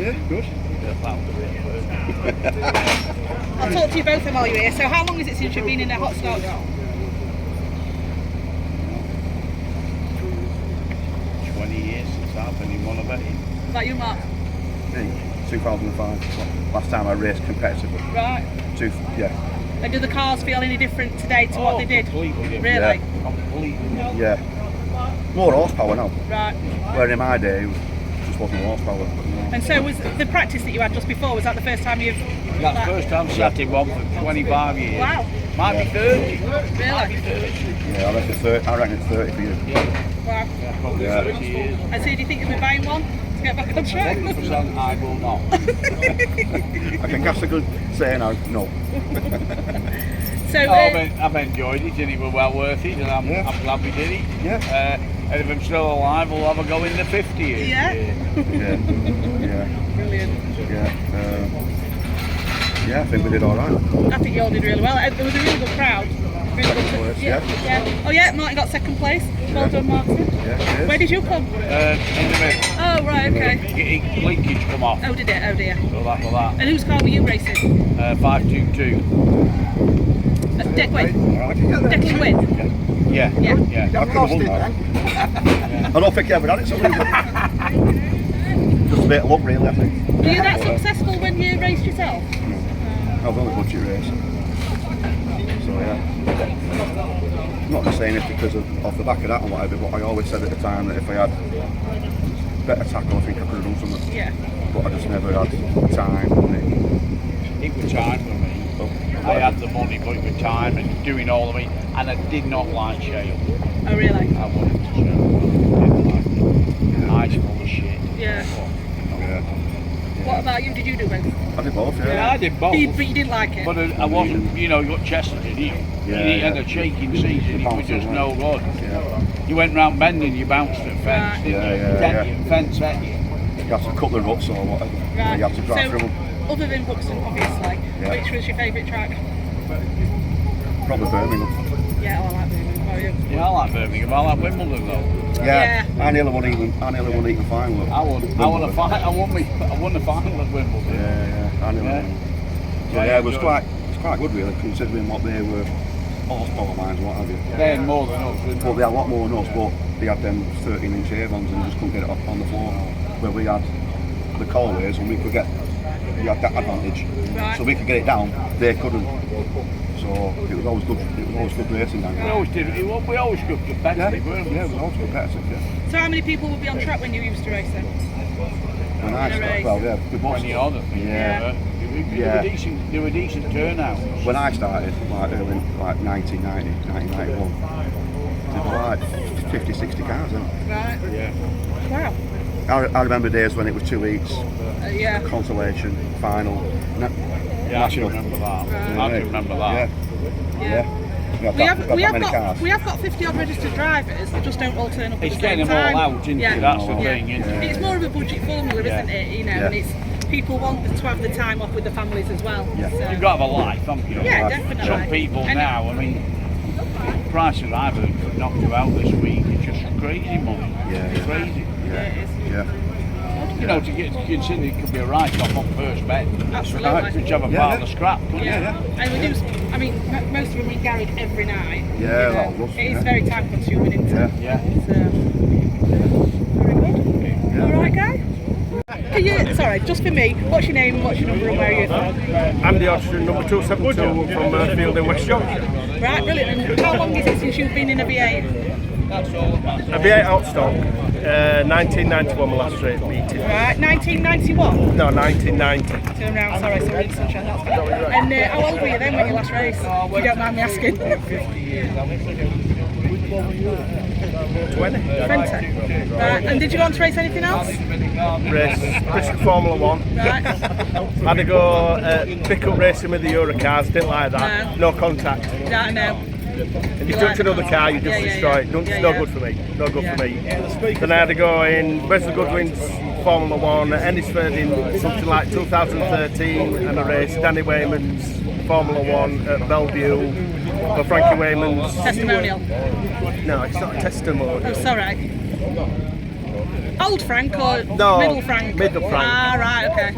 Yeah, good. I'll talk to you both while you're here. So how long is it since you've been in a Hotstox? 20 years since I've been in one of eight. Is that you, Mark? 2005. Last time I raced competitively. Right. Yeah. And do the cars feel any different today to what they did? Completely different. Really? Yeah. Completely. Yeah. More horsepower now. Right. Where in my day, it just wasn't horsepower. And so was the practice that you had just before, was that the first time you've... That's the first time sat in one for 25 years. Wow. Might be 30. Really? Might be 30. Yeah, I reckon it's 30 for you. Yeah. Wow. Yeah, probably Yeah. 30 years. And so do you think you'll be buying one to get back on track? 100% I will not. I can cast a good say now, no. So, I've enjoyed it and it was well worth it and I'm glad we did it. Yeah. And if I'm still alive, we'll have a go in the 50 years. Yeah. Yeah. Yeah. Brilliant. Yeah. Yeah, I think we did all right. I think you all did really well. There was a really good crowd. Really good. Place, yeah. Oh yeah, Martin got second place. Well done, Martin. Yeah, cheers. Where did you come? In the middle. Oh right, okay. Linkage come off. Oh did it? Oh dear. So that was that. And whose car were you racing? 522. Declan Wynn. Yeah. Yeah. Yeah. I could have won that. I don't think you ever had it, so just a bit of luck really, I think. Were you that successful when you raced yourself? I was only budget race. So yeah. I'm not just saying it because off the back of that and whatever, but I always said at the time that if I had better tackle, I think I could have done something. Yeah. But I just never had time. It was time for me. I had the money, but it was time and doing all of it, and I did not like shale. Oh really? I wanted to shale. Didn't like it. Ice full of shit. Yeah. Yeah. What about you? Did you do both? I did both, yeah. Yeah, I did both. But you didn't like it? But I wasn't, you got Chester, didn't you? Yeah, And he had a shaking season, it was just no good. Yeah. You went round bending, you bounced at fence, Right. didn't Yeah, you? yeah, Get yeah. you, fence at you. You have to cut the ruts or whatever. Right. You have to drive through them. Other than Buxton, obviously, which was your favourite track? Probably Birmingham. Yeah, I like Birmingham. How are you? Yeah, I like Birmingham, I like Wimbledon though. Yeah. I nearly won even final. I won the final at Wimbledon. Yeah. I nearly won. So yeah, it was quite good really, considering what they were, horsepower lines and what have you. They had more than us, didn't But they had a lot more than us, but they had them 13-inch Avons and just couldn't get it up on the floor. Where we had the Callways and we had that advantage. Right. So we could get it down, they couldn't. So it was always good. It was always good racing down there. We always did. We always got competitive, weren't we? Yeah, it was always competitive. Yeah. So how many people would be on track when you used to race then? When I started, well, yeah, with Buxton. 20 odd, I think. Yeah. They were decent turnouts. When I started, like early, like 1990, 1991, there were like 50, 60 cars then. Right. Yeah. Wow. I remember days when it was 2 weeks, Yeah. consolation, final. Yeah, I do remember that. Right. I do remember that. Yeah. We have got 50 odd registered drivers that just don't all turn up at It's the same getting them time. all out, isn't it? That's the thing, isn't it? It's more of a budget formula, isn't it? You know, and it's people want to have the time off with the families as well. Yeah. So. You've got to have a life, haven't you? Yeah, definitely. Some people now, I mean, the prices I've knocked you out this week, it's just crazy money. Yeah. It's crazy. Yeah, it is. Yeah. You know, to consider it could be a write-off on first bet. Absolutely. Which have a pile of scrap, couldn't Yeah. And we do. I mean, most of them we garage every night. Yeah, You know, that was, it is very time consuming, isn't it? Yeah. So, very good. All right, guy. Can you, sorry, just for me, what's your name, what's your number, and where are you from? Andy Hodgson, number 272 from Field in West Yorkshire. Right, brilliant. And how long is it since you've been in a V8? A V8 Hotstox, 1991 my last race meeting. Right, 1991? No, 1990. Turn around, sorry, sorry, sunshine, that's good. And how old were you then when you last raced? If you don't mind me asking. 20. 20. Right, and did you go on to race anything else? Race Brisca Formula 1. Right. Had to go pick up racing with the Eurocars, didn't like that. No contact. Yeah, I know. If you touch another car, you just destroy it. It's no good for me. No good for me. Then I had to go in Wesley Goodwin's Formula 1 at Ennisford in something like 2013, and I raced Danny Wayman's Formula 1 at Bellevue for Frankie Wayman's Testimonial. No, it's not a testimonial. Oh, sorry. Old Frank or No, Middle Frank? Middle Frank. Ah, right, okay.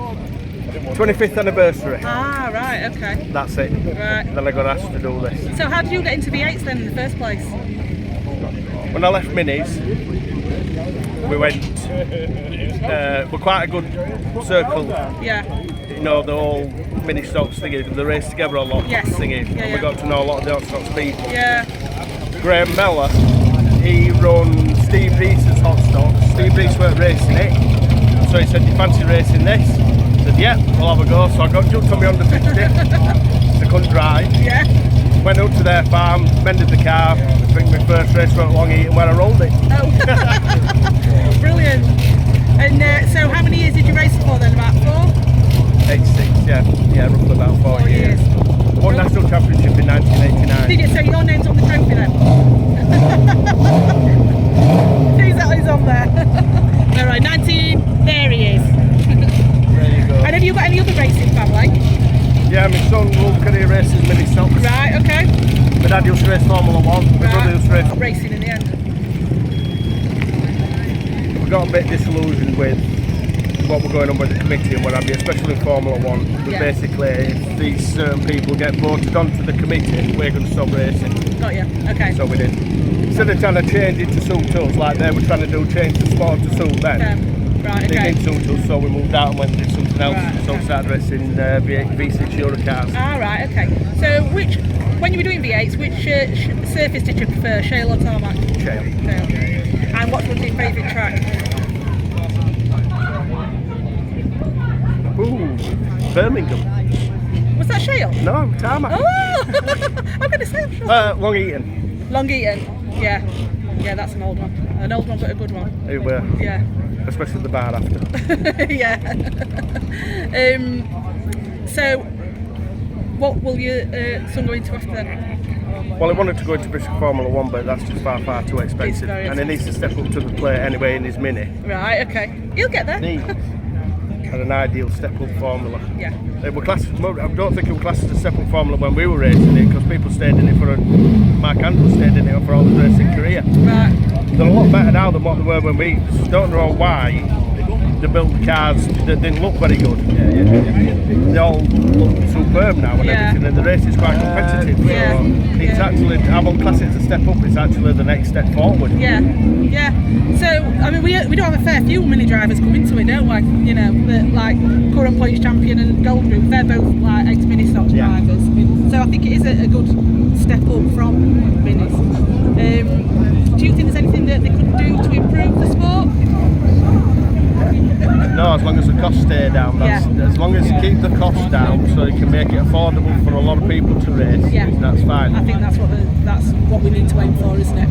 25th anniversary. Ah, right, okay. That's it. Right. Then I got asked to do this. So how did you get into V8s then in the first place? When I left Minis, we went. We're quite a good circle. Yeah. You know, the whole mini stocks thingy, they race together a lot. Yes. Thingy. Yeah, And yeah. we got to know a lot of the Hotstox people. Yeah. Graham Mellor, he run Steve Peter's Hotstox. Steve Peter weren't racing it, so he said, "Do you fancy racing this?" I said, "Yeah, we'll have a go." So I got jumped on my under 50. I couldn't drive. Yeah. Went up to their farm, mended the car. I think my first race went along Eaton where I rolled it. Oh. Brilliant. And so how many years did you race for then? About 4? 86, yeah, roughly about 4 years. Won national championship in 1989. Did you say your name's on the trophy then? Who's on there? All right, 19. There he is. There you go. And have you got any other racing family? Yeah, my son Luke, he races mini stocks. Right, okay. My dad used to race Formula 1. My brother used to race. Racing in the end. We got a bit disillusioned with what we're going on with the committee and what have you, especially in Formula 1. But Yeah. basically, if these certain people get voted onto the committee, we're going to stop racing. Got you. Okay. So we did. Instead of trying to change it to suit us, like they were trying to do, change the sport to suit them. Right, They okay. didn't suit us, so we moved out and went and did something else. Right, So we okay. started racing V6 Euro cars. Ah, right, okay. So when you were doing V8s, which surface did you prefer, shale or tarmac? Shale. Shale. And what was your favourite track? Ooh, Birmingham. Was that shale? No, tarmac. Oh, I'm going to say I'm sure. Long Eaton. Long Eaton, yeah. Yeah, that's an old one. An old one, but a good one. Who were, Yeah. especially the bar after. Yeah. So, what will your son go into after then? Well, he wanted to go into Brisca Formula 1, but that's just far too expensive. very And he needs to step up to the plate anyway in his Mini. Right, okay. He'll get there. Needs an ideal step-up formula. Yeah. I don't think it was classed as a step-up formula when we were racing it, because people stayed in it Mark Andrews stayed in it for all his racing career. Right. They're a lot better now than what they were when we. Don't know why they built cars that didn't look very good. They all look superb now and Yeah. everything, and the race is quite competitive. Yeah. So it's actually, I won't class it as a step up, it's actually the next step forward. Yeah, yeah. So, I mean, we do have a fair few mini drivers come into it, don't we? You know, like current points champion and gold group, they're both like ex-mini stock drivers. So I think it is a good step up from minis. Do you think there's anything that they could do to improve the sport? No, as long as the costs stay down. As long as you keep the costs down, so you can make it affordable for a lot of people to race. Yeah. That's fine. I think that's what we need to aim for, isn't it?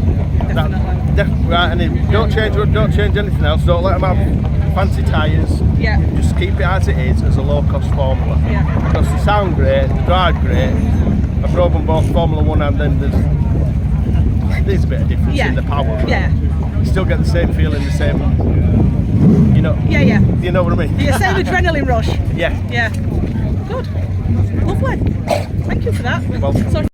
Definitely. Right, and don't change anything else. Don't let them have fancy tyres. Yeah. Just keep it as it is, as a low-cost formula. Yeah. Because they sound great, they drive great. I've drove them both Formula 1 and then there's a bit of difference in the power. Yeah. You still get the same feeling, the same, you know. Yeah, yeah. You know what I mean? The same adrenaline rush. Yeah. Yeah. Good. Lovely. Thank you for that. You're welcome. Sorry.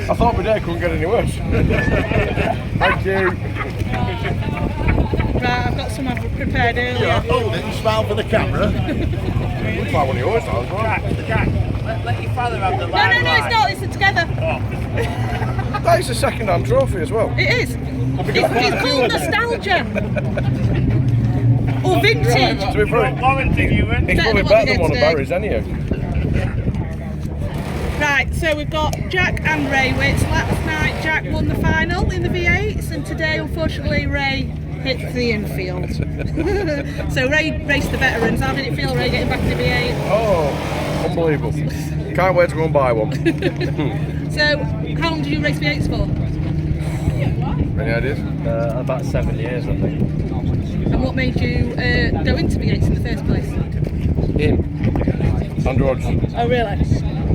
I thought my day couldn't get any worse. Thank you. Right, I've got some I've prepared earlier. Hold it and smile for the camera. Looks like one of yours, Let your father have the No, it's not. It's together. That is a second-hand trophy as well. It is. It's called nostalgia. Or vintage. To be fair, it's probably better than one of Barry's anyhow. Right, so we've got Jack and Ray Wits. Last night Jack won the final in the V8s, and today unfortunately Ray hit the infield. So Ray raced the veterans. How did it feel, Ray, getting back in the V8? Oh, unbelievable. Can't wait to go and buy one. So how long did you race V8s for? Any ideas? About 7 years, I think. And what made you go into V8s in the first place? Him. Andrew Hodgson. Oh really?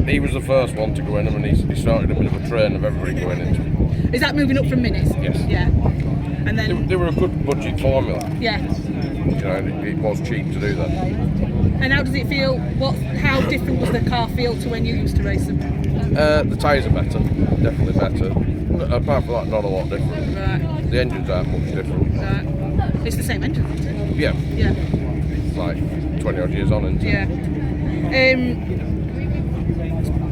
He was the first one to go in and he started a bit of a train of everybody going into it. Is that moving up from minis? Yes. Yeah. And then, They were a good budget formula. yeah. You know, it was cheap to do that. And how does it feel? How different was the car feel to when you used to race them? The tyres are better, definitely better. Apart from that, not a lot different. Right. The engines aren't much different. Right. It's the same engine. Yeah, Yeah. like 20 odd years on, isn't it? Yeah.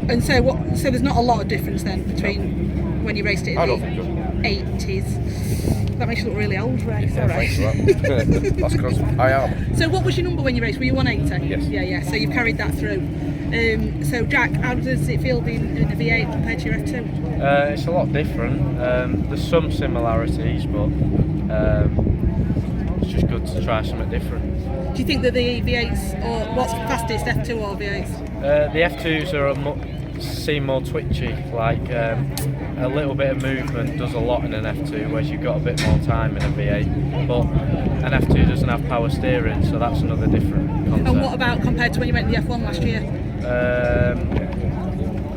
And so what? So there's not a lot of difference then between when you raced it in I don't the think so. 80s. That makes you look really old, Ray. Yeah, thanks for that. That's because I am. So what was your number when you raced? Were you 180? Yes. Yeah. So you've carried that through. So Jack, how does it feel being in a V8 compared to your F2? It's a lot different. There's some similarities, but it's just good to try something different. Do you think that the V8s, or what's fastest, F2 or V8s? The F2s seem more twitchy, like a little bit of movement does a lot in an F2, whereas you've got a bit more time in a V8. But an F2 doesn't have power steering, so that's another different concept. And what about compared to when you went to the F1 last year?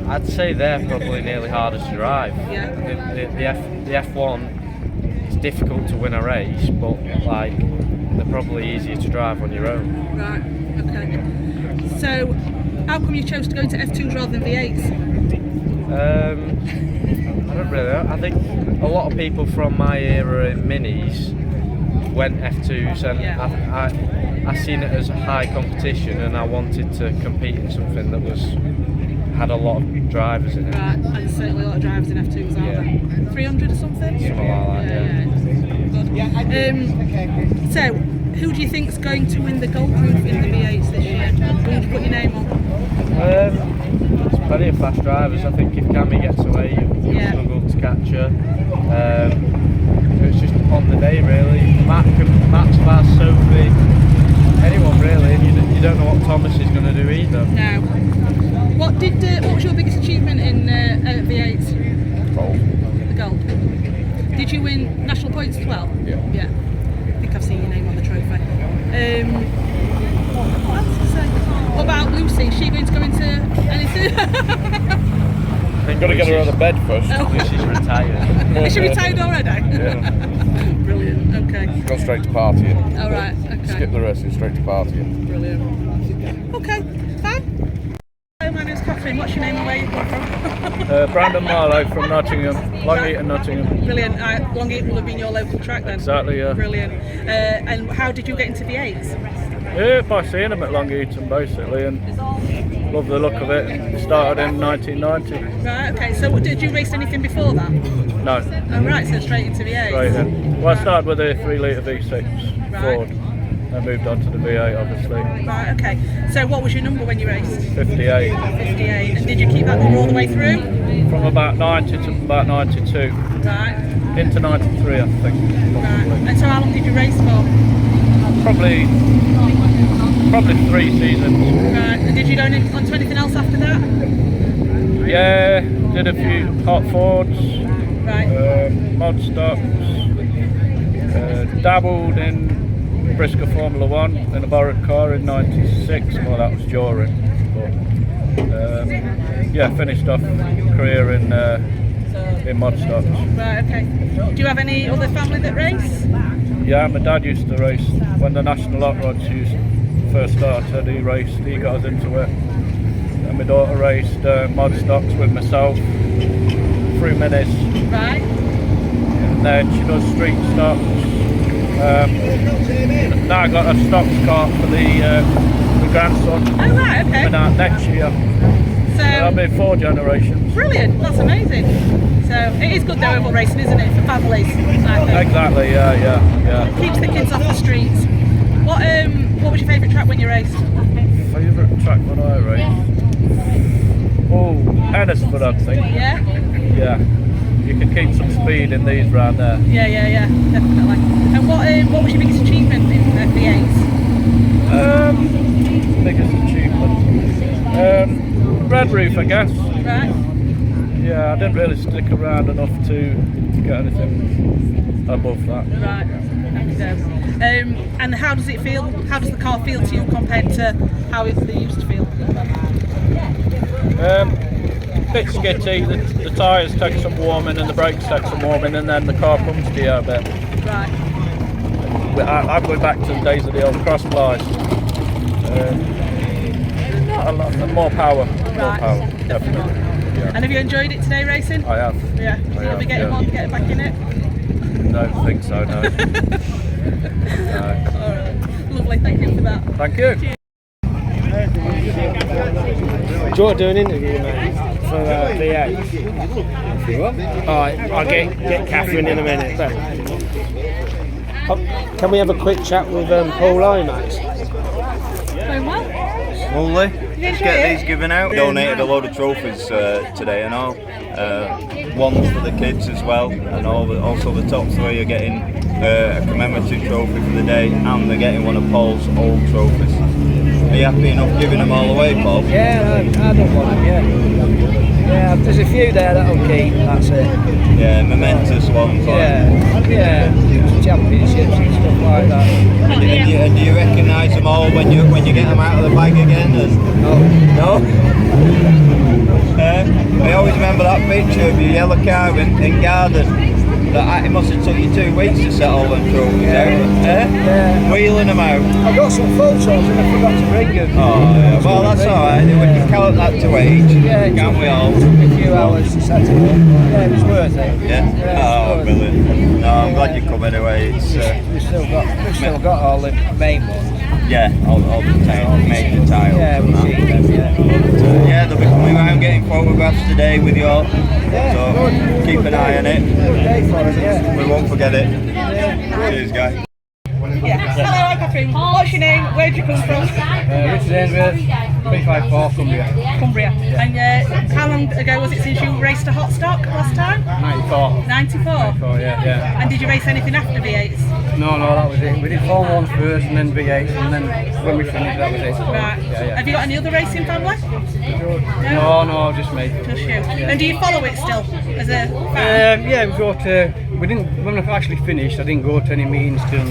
I'd say they're probably nearly harder to drive. Yeah. The F1, it's difficult to win a race, but like they're probably easier to drive on your own. Right, okay. So, how come you chose to go into F2s rather than V8s? I don't really know. I think a lot of people from my era in minis went F2s, and Yeah. I seen it as a high competition, and I wanted to compete in something that had a lot of drivers in it. Right, and certainly a lot of drivers in F2s, aren't there? 300 or something? Something like that, yeah. Good. So, who do you think's going to win the gold roof in the V8s this year? Who would you put your name on? There's plenty of fast drivers. I think if Cammy gets away, you'll Yeah. struggle to catch her. It's just on the day, really. Matt's fast, Sophie, anyone really. And you don't know what Thomas is going to do either. No. What was your biggest achievement in V8s? Gold. The gold. Did you win national points as well? Yeah. Yeah. I think I've seen your name on the trophy. What else to say? What about Lucy? Is she going to go into anything? Got to get her out of bed first. She's retired. Is she retired already? Yeah. Brilliant. Okay. Go straight to partying. All right. Okay. Skip the racing, straight to partying. Brilliant. Okay. Fine. Hello, my name's Catherine. What's your name and where you come from? Brandon Marlowe from Nottingham, Long Eaton, Nottingham. Brilliant. Long Eaton will have been your local track then. Exactly, yeah. Brilliant. And how did you get into V8s? Yeah, by seeing them at Long Eaton basically, and love the look of it. Started in 1990. Right. Okay. So did you race anything before that? No, Oh, right. So straight into V8s. right then. Well, I started with a 3 litre V6 Right. Ford, and moved on to the V8 obviously. Right. Okay. So what was your number when you raced? 58. 58. And did you keep that number all the way through? From about 90 to about 92. Right. Into 93 I think. Right. And so how long did you race for? Probably 3 seasons. Right. And did you go on to anything else after that? Yeah, did a few hot Fords. Right. Mod stocks, dabbled in Brisca Formula 1 in a borrowed car in 96, well that was during, but yeah, finished off career in mod stocks. Right. Okay. Do you have any other family that race? Yeah, my dad used to race when the National Hot Rods first started, he got us into it. And my daughter raced mod stocks with myself through minis. Right. And then she does street stocks. Now I got a stocks car for the grandson. Oh, right. Okay. Coming out next year. So that'll be 4 generations. Brilliant. That's amazing. So it is good though oval racing, isn't it, for families? I think. Exactly. Yeah. Keeps the kids off the streets. What was your favourite track when you raced? Favourite track when I raced? Oh, Ennisford, I think. Yeah. Yeah. You can keep some speed in these round there. Yeah, definitely. And what was your biggest achievement in V8s? Biggest achievement? Red Roof, I guess. Right. Yeah, I didn't really stick around enough to get anything above that. Right. And how does it feel? How does the car feel to you compared to how it used to feel? Bit skitty, the tyres take some warming and the brakes take some warming, and then the car comes to you a bit. Right. I'm going back to the days of the old cross plies. Not a lot, more power, Right. definitely. Yeah. And have you enjoyed it today racing? I have. Yeah. Do you think you'll be getting back in it? No, I think so, no. Alright. Lovely, thank you for that. Thank you. Cheers. Do you want to do an interview, mate, for V8? If you want. Alright, I'll get Catherine in a minute. But, can we have a quick chat with Paul Lomax? Going well? Lovely. You Let's enjoy get it? these given out. Donated a load of trophies today and all. Ones for the kids as well, and also the top three are getting a commemorative trophy for the day, and they're getting one of Paul's old trophies. Are you happy enough giving them all away, Paul? Yeah, I don't want them, yeah. Yeah, there's a few there that I'll keep, that's it. Yeah, momentous ones. Yeah, championships and stuff like that. And do you recognise them all when you get them out of the bag again? No? I always remember that picture of your yellow car in Garden. It must have took you 2 weeks to set all them trophies out. Yeah. Wheeling them out. I got some photos and I forgot to bring them. Oh, yeah. Well, that's alright. We can count that to age. Yeah, Can't we all? A few hours to set it up. Yeah, it was worth it. Yeah? Oh, brilliant. No, I'm glad you come anyway. It's, We've still got all the main ones. yeah, all the major titles. Yeah, we see them, yeah. Yeah, they'll be coming around getting photographs today with you all. So keep an eye on it. Good day for them, yeah. We won't forget it. Cheers, guys. Yeah. Hello, I'm Catherine. What's your name? Where do you come from? Richard Ainsworth, 354 Cumbria. Cumbria. And how long ago was it since you raced a Hotstox last time? 94. 94? Oh, yeah. And did you race anything after V8s? No, that was it. We did Formula 1 first and then V8, and then when we finished, that was it. Right. Yeah. Have you got any other racing family? No, just me. Just you. And do you follow it still as a fan? Yeah, we go to. We didn't. When I actually finished, I didn't go to any meetings till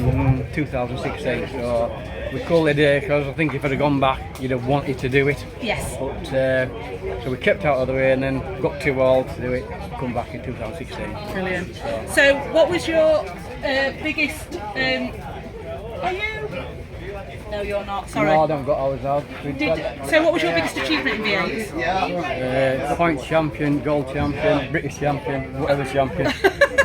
2016. So we called it a day because I think if I'd have gone back, you'd have wanted to do it. Yes. But so we kept out of the way and then got too old to do it. Come back in 2016. Brilliant. So, what was your biggest? Are you? No, you're not. Sorry. No, I don't got ours out. So, what was your biggest achievement in V8s? Point champion, gold champion, British champion, whatever champion.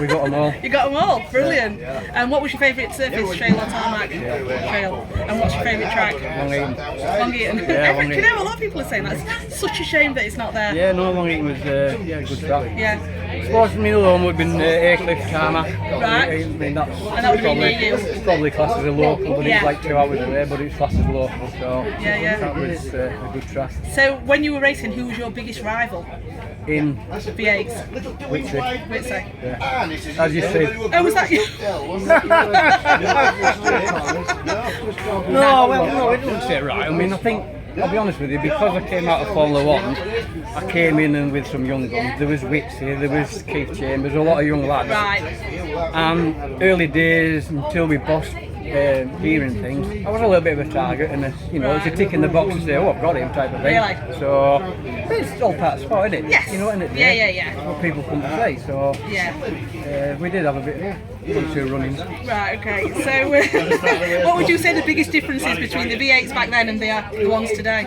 We got them all. You got them all. Brilliant. And what was your favourite surface, trail or tarmac? Trail. And what's your favourite track? Long Eaton. Long Eaton. Yeah, Long Do you know a lot of people are saying that's such a shame that it's not there. Yeah, no, Long Eaton was a good track. Yeah. Sports me alone would have been Aycliffe tarmac. Right. I mean, that's And that would be near you. it's probably classed as a local, but Yeah. it's like 2 hours away, but it's classed as local, so Yeah. that was a good track. So, when you were racing, who was your biggest rival? In V8s. Whitby. Whitsey. As you said. Oh, was that you? No, it doesn't say right. I mean, I think, I'll be honest with you, because I came out of Formula 1, I came in and with some young guns. There was Whitsey, there was Keith Chambers, a lot of young lads. Right. And early days, until we bossed hearing things, I was a little bit of a target, and it's a tick in the box to say, oh, I've got him type of thing. Really? So it's all part of the sport, isn't it? Yes. You know, isn't it? Yeah. It's what people come to say. So Yeah. we did have a bit, 1 or 2 run-ins. Right, okay. So, what would you say the biggest difference is between the V8s back then and the ones today?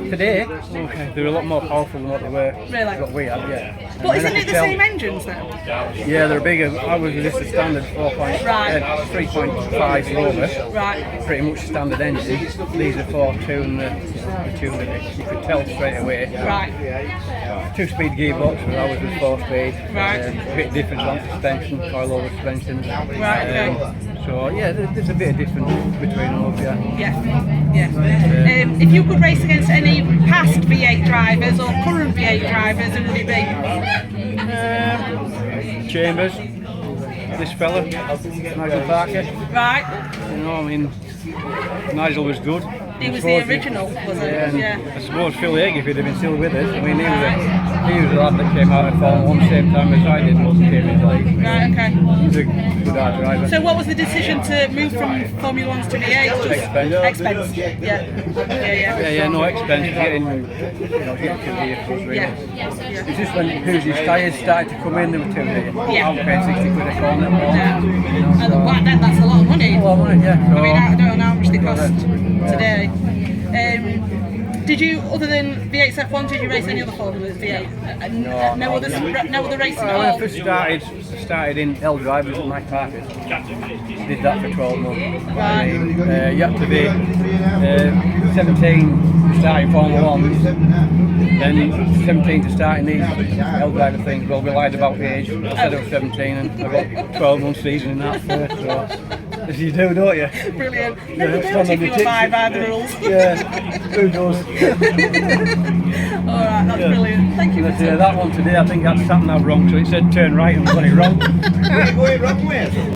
Today, okay, they're a lot more powerful than what they were. Really? What we had, yeah. But And isn't I it could the tell- same engines now? Yeah, they're bigger. I was just a standard 3.5 rover. Right. Pretty much standard engine. These are 4.2 and the 2 that you could tell straight away. Right. 2-speed gearbox, where I was with 4-speed. Right. A bit different on suspension, coil-over suspension. Right, okay. So yeah, there's a bit of difference between all of you. Yeah. If you could race against any past V8 drivers or current V8 drivers, who would it be? Chambers, this fella, Nigel Parker. Right. You know, I mean, Nigel was good. He was the original, was he? Yeah. I suppose Phil Haig, if he'd have been still with us, I mean, he was a lad that came out of Formula 1 same time as I did, wasn't came into league. Right, okay. He was a good hard driver. So what was the decision to move from Formula 1s to V8s? Expense. Yeah, No expense, getting to vehicles really. Yeah. It's just when Who's tyres started to come in, they were too dear. Yeah. I'm paying 60 quid a corner. Yeah. And back then that's a lot of money. Well, yeah. I mean, I don't know how much they cost today. Did you, other than V8s F1, did you race any other formulas, V8? No other racing at When all? I first started in L drivers at Mike Parker's. Did that for 12 months. Right. You had to be 17 to start in Formula 1s, then 17 to start in these L driver things. Well, we lied about the age. I said I was 17 and I got 12 months season in that first. So, as you do, don't you? Brilliant. Never built if you abide by the rules. Yeah, who does? Alright, that's brilliant. Thank you for That one today, I think that's something I was wrong, so it said turn right and I got it wrong.